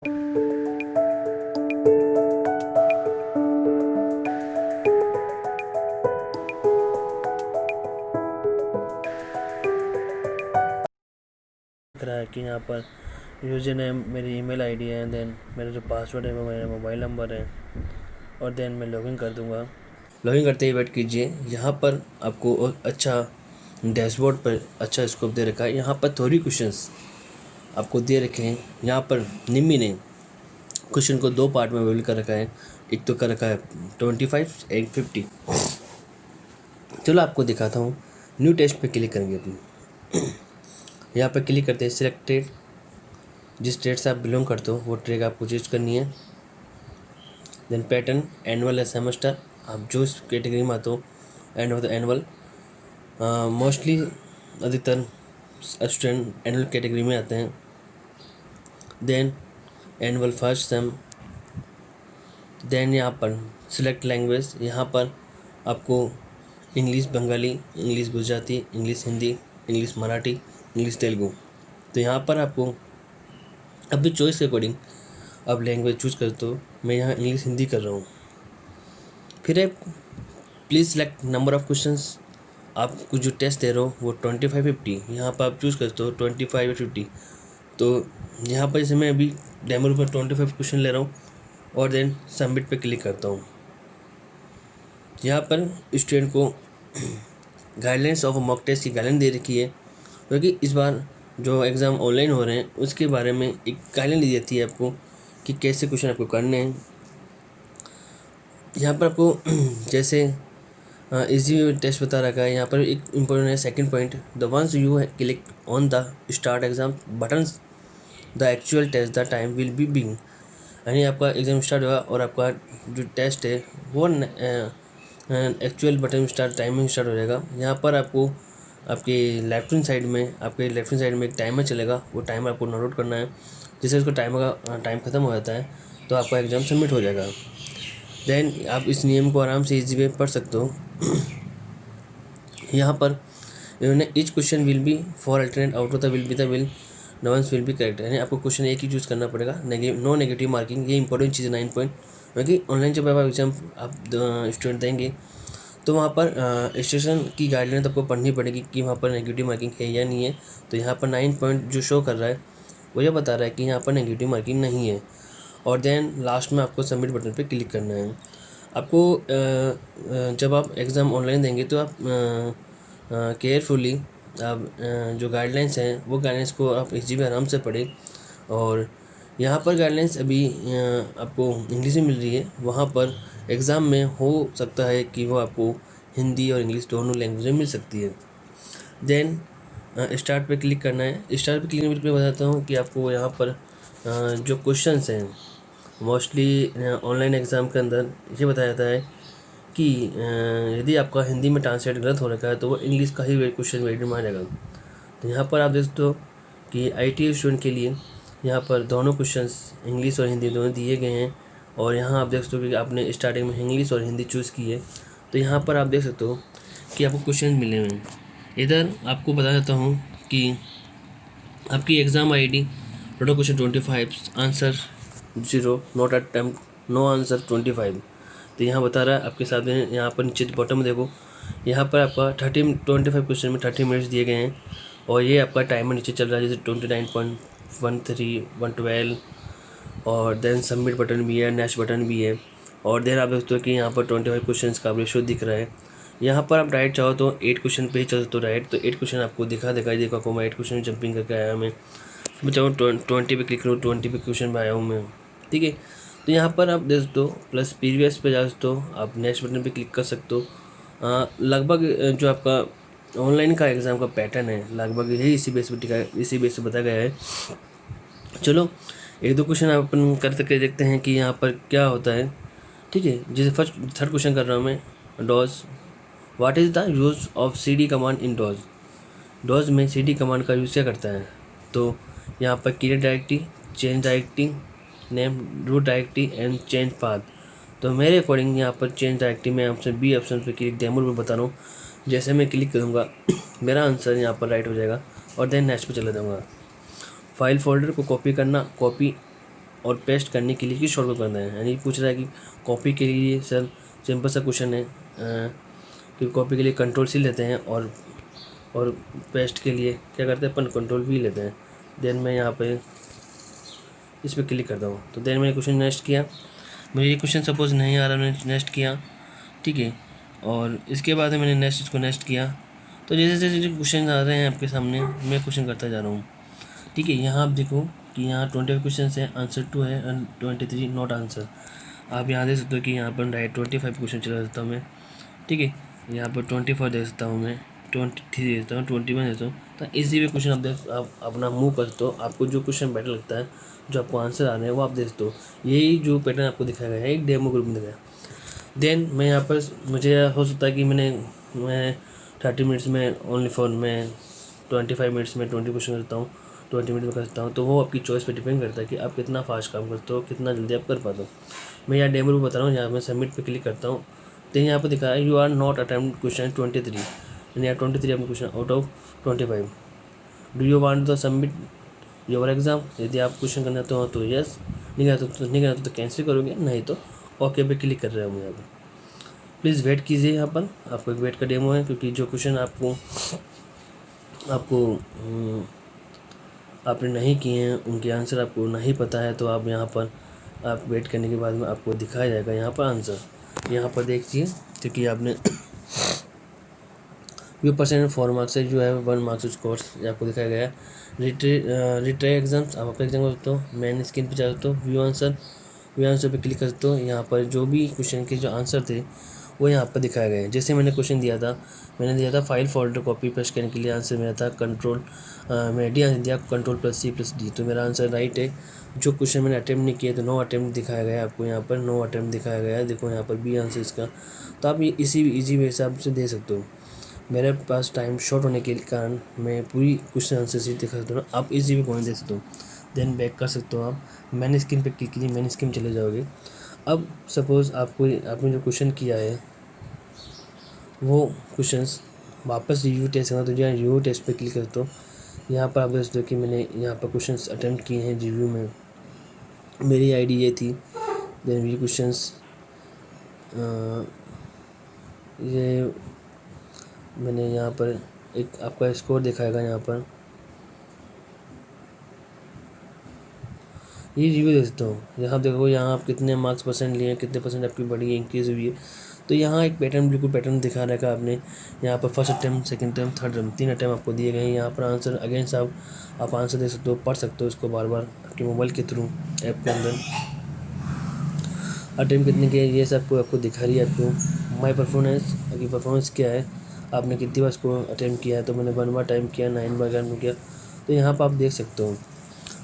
रहा है कि यहाँ पर यूज़र नेम मेरी ईमेल आईडी है, देन मेरा जो पासवर्ड है वो मेरा मोबाइल नंबर है, और देन मैं लॉगिन कर दूँगा। लॉगिन करते ही वेट कीजिए। यहाँ पर आपको अच्छा डैशबोर्ड पर अच्छा स्कोप दे रखा है। यहाँ पर थोड़ी क्वेश्चंस आपको दे रखे हैं। यहाँ पर निम्मी ने क्वेश्चन को दो पार्ट में अवेलेबल कर रखा है। एक तो कर रखा है 25, एक 50। चलो आपको दिखाता हूँ। न्यू टेस्ट पे क्लिक करेंगे अपनी। यहाँ पर क्लिक करते हैं सिलेक्टेड। जिस ट्रेड से आप बिलोंग करते हो वो ट्रेड आपको चूज करनी है। देन पैटर्न एनुअल या सेमेस्टर, आप जो इस कैटेगरी में आते हो end of the annual. Mostly अधिकतर स्टूडेंट एनुअल कैटेगरी में आते हैं। Then annual first sem. Then यहाँ पर सिलेक्ट लैंग्वेज, यहाँ पर आपको English Bengali, English Gujarati, English Hindi, English Marathi, English Telugu. तो यहाँ पर आपको अपनी चॉइस के अकॉर्डिंग आप लैंग्वेज चूज करते हो। मैं यहाँ इंग्लिश हिंदी कर रहा हूँ। फिर है please select number of questions. आपको जो टेस्ट दे रहे हो वो 25, 50, यहाँ पर आप चूज़ करते हो 25 या 50। तो यहाँ पर जैसे मैं अभी डेमो पर 25 क्वेश्चन ले रहा हूँ और देन सबमिट पे क्लिक करता हूँ। यहाँ पर स्टूडेंट को गाइडलाइंस ऑफ मॉक टेस्ट की गाइडलाइन दे रखी है, क्योंकि इस बार जो एग्ज़ाम ऑनलाइन हो रहे हैं उसके बारे में एक गाइडलाइन दी जाती है आपको कि कैसे क्वेश्चन आपको करने हैं। यहाँ पर आपको जैसे इजी टेस्ट बता रखा है। यहाँ पर एक इम्पोर्टेंट है second point, the once you click on the start exam button the actual test the time will be being. यानी आपका एग्ज़ाम स्टार्ट होगा और आपका जो टेस्ट है वो actual button start timing start हो जाएगा। यहाँ पर आपको आपके लेफ्ट हैंड साइड में एक टाइमर चलेगा। वो टाइमर आपको नोट आउट करना है। जैसे उसका टाइम ख़त्म हो जाता है तो आपका एग्ज़ाम सबमिट हो जाएगा। देन आप इस नियम को आराम से इजी वे पढ़ सकते हो। यहाँ पर इन्होंने each question will be four alternate out of the will no ones will be correct. यानी आपको क्वेश्चन एक ही चूज़ करना पड़ेगा। नो नेगेटिव मार्किंग, ये इंपॉर्टेंट चीज़ है 9 पॉइंट। क्योंकि ऑनलाइन जब आप एग्जाम आप स्टूडेंट देंगे तो वहाँ पर इंस्ट्रक्शन की गाइडलाइन तो आपको पढ़नी पड़ेगी कि वहाँ पर नेगेटिव मार्किंग है या नहीं है। तो यहाँ पर 9 पॉइंट जो शो कर रहा है वो ये बता रहा है कि यहाँ पर नेगेटिव मार्किंग नहीं है। और देन लास्ट में आपको सबमिट बटन पे क्लिक करना है। आपको जब आप एग्ज़ाम ऑनलाइन देंगे तो आप केयरफुली आप जो गाइडलाइंस हैं वो गाइडलाइंस को आप इसी में आराम से पढ़ें। और यहाँ पर गाइडलाइंस अभी आपको इंग्लिश में मिल रही है, वहाँ पर एग्ज़ाम में हो सकता है कि वो आपको हिंदी और इंग्लिश दोनों लैंग्वेज में मिल सकती है। देन स्टार्ट पे क्लिक करना है। स्टार्ट पे क्लिक करने पे बताता हूँ कि आपको यहाँ पर जो क्वेश्चंस हैं मोस्टली ऑनलाइन एग्ज़ाम के अंदर ये बताया जाता है कि यदि आपका हिंदी में ट्रांसलेट गलत हो रखा है तो वो इंग्लिश का ही क्वेश्चन वेट में आ जाएगा। तो यहाँ पर आप देख सकते हो कि ITA स्टूडेंट के लिए यहाँ पर दोनों क्वेश्चंस इंग्लिश और हिंदी दोनों दिए गए हैं। और यहाँ आप देख सकते हो कि आपने स्टार्टिंग में इंग्लिश और हिंदी चूज़ की है। तो यहाँ पर आप देख सकते हो कि आपको क्वेश्चन मिले हुए हैं। इधर आपको बता देता हूँ कि आपकी exam ID total question 25, answer 0, not attempt, no answer 25। तो यहाँ बता रहा है आपके साथ में। यहाँ पर नीचे बॉटम में देखो, यहाँ पर आपका 25 क्वेश्चन में 30 मिनट्स दिए गए हैं। और ये आपका टाइमर नीचे चल रहा है जैसे 29.13, 112। और देन सबमिट बटन भी है, नेक्स्ट बटन भी है। और देन आप देखते हो कि यहाँ पर 25 क्वेश्चन का रेशो दिख रहा है। यहाँ पर आप डायरेक्ट चाहो तो 8 क्वेश्चन पे ही चल सकते हो डायरेक्ट। तो 8 क्वेश्चन आपको दिखाई देखा आपको मैं 8 क्वेश्चन जंपिंग करके आया मैं चाहूँ 20 पे क्लिक करूँ, 20 पे क्वेश्चन में आया हूँ मैं। ठीक है, तो यहाँ पर आप देख सकते हो प्लस प्रीवियस पे जा सकते हो, आप नेक्स्ट बटन पे क्लिक कर सकते हो। लगभग जो आपका ऑनलाइन का एग्ज़ाम का पैटर्न है लगभग यही इसी बेस पे बताया गया है। चलो एक दो क्वेश्चन आप अपन कर करके देखते हैं कि यहाँ पर क्या होता है। ठीक है, जैसे थर्ड क्वेश्चन कर रहा हूँ मैं। DOS, what is the use of CD command in DOS. DOS में CD कमांड का यूज़ क्या करता है। तो यहाँ पर create directory, change directory name, root directory and change path. तो मेरे अकॉर्डिंग यहाँ पर चेंज डायरेक्टरी में ऑप्शन B ऑप्शन पे क्लिक डेमो में बता रहा हूँ। जैसे मैं क्लिक करूँगा मेरा आंसर यहाँ पर राइट हो जाएगा और देन नेक्स्ट पे चला जाऊँगा। फाइल फोल्डर को कॉपी करना, कॉपी और पेस्ट करने के लिए किस शॉर्टकट करना है। यानी पूछ रहा है कि कॉपी के लिए सर सिंपल सा क्वेश्चन है कि कॉपी के लिए कंट्रोल सी लेते हैं और पेस्ट के लिए क्या करते हैं अपन कंट्रोल भी लेते हैं। देन मैं यहाँ पे इस पर क्लिक करता हूँ। तो देन मैंने क्वेश्चन नेक्स्ट किया, मुझे ये क्वेश्चन सपोज नहीं आ रहा, मैंने नेक्स्ट किया, ठीक है। और इसके बाद मैंने नेक्स्ट इसको नेक्स्ट किया। तो जैसे जैसे क्वेश्चन आ रहे हैं आपके सामने मैं क्वेश्चन करता जा रहा हूँ, ठीक है। यहाँ आप देखो कि यहाँ 25 क्वेश्चन है, आंसर 2 है एंड 23 नॉट आंसर। आप यहाँ देख सकते हो कि यहाँ पर राइट 25 क्वेश्चन चला सकता हूँ मैं, ठीक है। यहाँ पर 24 दे सकता हूँ मैं, 23 दे सकता हूँ, 21 दे सकता हूँ। तो इसी भी क्वेश्चन आप अपना मूव कर सकते हो। आपको जो क्वेश्चन बेटर लगता है, जो आपको आंसर आ रहे हैं वो आप देख सकते हो। यही जो पैटर्न आपको दिखाया गया है एक डेमो ग्रुप में दिखाया। देन मैं यहाँ पर मुझे हो सकता है कि मैं 30 मिनट्स में ओनली फॉर मैं 25 मिनट्स में 20 क्वेश्चन करता हूँ, 20 मिनट में कर सकता हूँ। तो वो आपकी चॉइस पे डिपेंड करता है कि आप कितना फास्ट काम करते हो, कितना जल्दी आप कर पाते हो। मैं यहाँ डेमो ग्रुप बता रहा हूँ, यहाँ मैं सबमिट पे क्लिक करता हूँ। तो यहाँ पर दिखा है you are not attempt question 23, यानी यहाँ 23 आपने question out of 25। Do you want the submit your exam. यदि आप क्वेश्चन करना तो यस, नहीं करना तो कैंसिल करोगे, नहीं तो ओके पे क्लिक कर रहे हो। यहाँ पर प्लीज़ वेट कीजिए। यहाँ पर आपको एक वेट का डेमो है, क्योंकि जो क्वेश्चन आपने नहीं किए हैं उनके आंसर आपको नहीं पता है, तो आप यहाँ पर आप वेट करने के बाद में आपको दिखाया जाएगा यहाँ पर आंसर। यहाँ पर देखिए, क्योंकि आपने व्यू परसेंट 4 मार्क्स से जो है 1 मार्क्स कोर्स आपको दिखाया गया है। रिट्राई एग्जाम्स आप अपना एग्जाम कर सकते हो, मैन स्क्रीन पर जा सकते हो, व्यू आंसर पे क्लिक कर सकते हो। यहाँ पर जो भी क्वेश्चन के जो आंसर थे वो यहाँ पर दिखाया गया है। जैसे मैंने क्वेश्चन मैंने दिया था फाइल फोल्डर कॉपी पेस्ट करने के लिए, आंसर मेरा था कंट्रोल, मैंने डी आंसर दिया Ctrl+C+D, तो मेरा आंसर राइट है। जो क्वेश्चन मैंने अटैम्प्ट नहीं किया तो नो अटैम्प्ट दिखाया गया है आपको, यहाँ पर नो अटैम्प्ट दिखाया गया है। देखो यहाँ पर बी आंसर इसका। तो आप ये इसी ईजी वे से आप इसे दे सकते हो। मेरे पास टाइम शॉर्ट होने के कारण मैं पूरी क्वेश्चन आंसर सीट दिखा सकता हूँ, आप इजी भी कौन दे सकते हो। देन बैक कर सकते हो आप, मैंने स्क्रीन पे क्लिक कीजिए, मैंने स्क्रीन चले जाओगे। अब सपोज़ आपने जो क्वेश्चन किया है वो क्वेश्चंस वापस रिव्यू टेस्ट करना, तो यहाँ रिव्यू टेस्ट पे क्लिक करते हो। यहाँ पर आप देख सकते हो कि मैंने यहाँ पर क्वेश्चंस अटेम्प्ट किए हैं रिव्यू में, मेरी आईडी ये थी। देन ये क्वेश्चंस ये मैंने यहाँ पर एक आपका स्कोर दिखाएगा, यहाँ पर ये रिव्यू देख सकते हो। यहाँ देखो, यहाँ आप कितने मार्क्स परसेंट लिए हैं, कितने परसेंट आपकी बढ़ी है, इंक्रीज़ हुई है। तो यहाँ एक पैटर्न बिल्कुल पैटर्न दिखा रखा है आपने। यहाँ पर first attempt, second attempt, third attempt, 3 attempt आपको दिए गए हैं। यहाँ पर आंसर अगेंस्ट आप आंसर दे सकते हो, पढ़ सकते हो इसको बार बार आपके मोबाइल के थ्रू ऐप के अंदर। अटैम्प्ट कितने के ये सब आपको दिखा रही है। आपको माई परफॉर्मेंस आपकी परफॉर्मेंस क्या है, आपने कितनी बार इसको अटैम्प्ट किया है। तो मैंने 1 बार टाइम किया, 9 बार अटैम्प्ट किया, तो यहाँ पर आप देख सकते हो।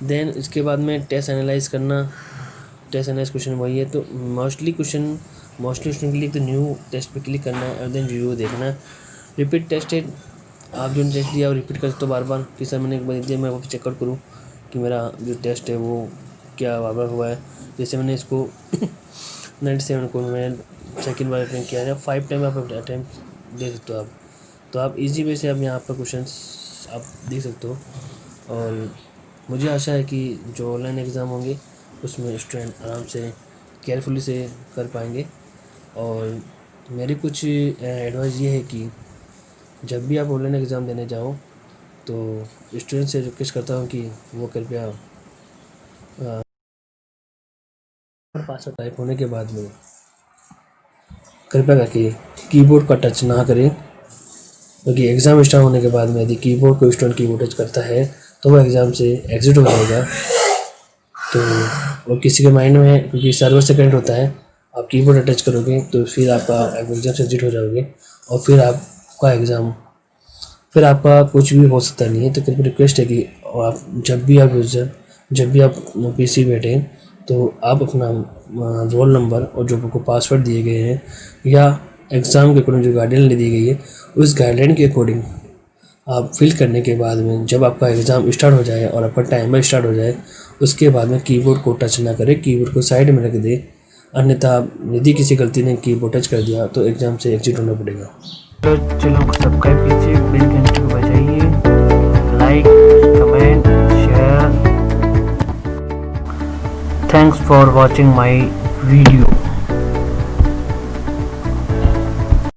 देन इसके बाद में टेस्ट एनालाइज क्वेश्चन वही है। तो मोस्टली क्वेश्चन के लिए तो न्यू टेस्ट पे क्लिक करना है और देन रिव्यू देखना है। रिपीट टेस्टेड, आप जो टेस्ट दिया वो रिपीट कर सकते हो बार बार, कि सर मैंने एक बार दिया, मैं वो चेकआउट करूँ कि मेरा जो टेस्ट है वो क्या बार बार हुआ है। जैसे मैंने इसको 97 को मैं सेकेंड बार अटैम्प्ट किया है, 5 टाइम आप अटैम्प्ट दे सकते हो आप। तो आप इजी वे से आप यहाँ पर क्वेश्चन आप देख सकते हो। और मुझे आशा है कि जो ऑनलाइन एग्ज़ाम होंगे उसमें स्टूडेंट आराम से केयरफुली से कर पाएंगे। और मेरी कुछ एडवाइस ये है कि जब भी आप ऑनलाइन एग्ज़ाम देने जाओ तो स्टूडेंट से रिक्वेस्ट करता हूँ कि वो कृपया पासवर्ड टाइप होने के बाद में कृपया करके कीबोर्ड का टच ना करें, क्योंकि एग्ज़ाम स्टार्ट होने के बाद में यदि कीबोर्ड को स्टूडेंट कीबोर्ड टच करता है तो वो एग्ज़ाम से एग्ज़िट हो जाएगा। तो वो किसी के माइंड में, क्योंकि सर्वर से कनेक्ट होता है, आप कीबोर्ड टच करोगे तो फिर आपका एग्ज़ाम से एग्ज़िट हो जाओगे और फिर आपका कुछ भी हो सकता नहीं है। तो कृपया रिक्वेस्ट है कि आप जब भी आप पीसी बैठें तो आप अपना रोल नंबर और जो आपको पासवर्ड दिए गए हैं या एग्ज़ाम के अकॉर्डिंग जो गाइडलाइन दी गई है उस गाइडलाइन के अकॉर्डिंग आप फिल करने के बाद में जब आपका एग्ज़ाम स्टार्ट हो जाए और आपका टाइमर स्टार्ट हो जाए उसके बाद में कीबोर्ड को टच ना करें, कीबोर्ड को साइड में रख दें। अन्यथा यदि किसी गलती ने कीबोर्ड टच कर दिया तो एग्ज़ाम से एग्जिट होना पड़ेगा। तो चलो सब्सक्राइब कीजिए, बेल घंटे को बजाइए, like, comment, share. Thanks for watching my video.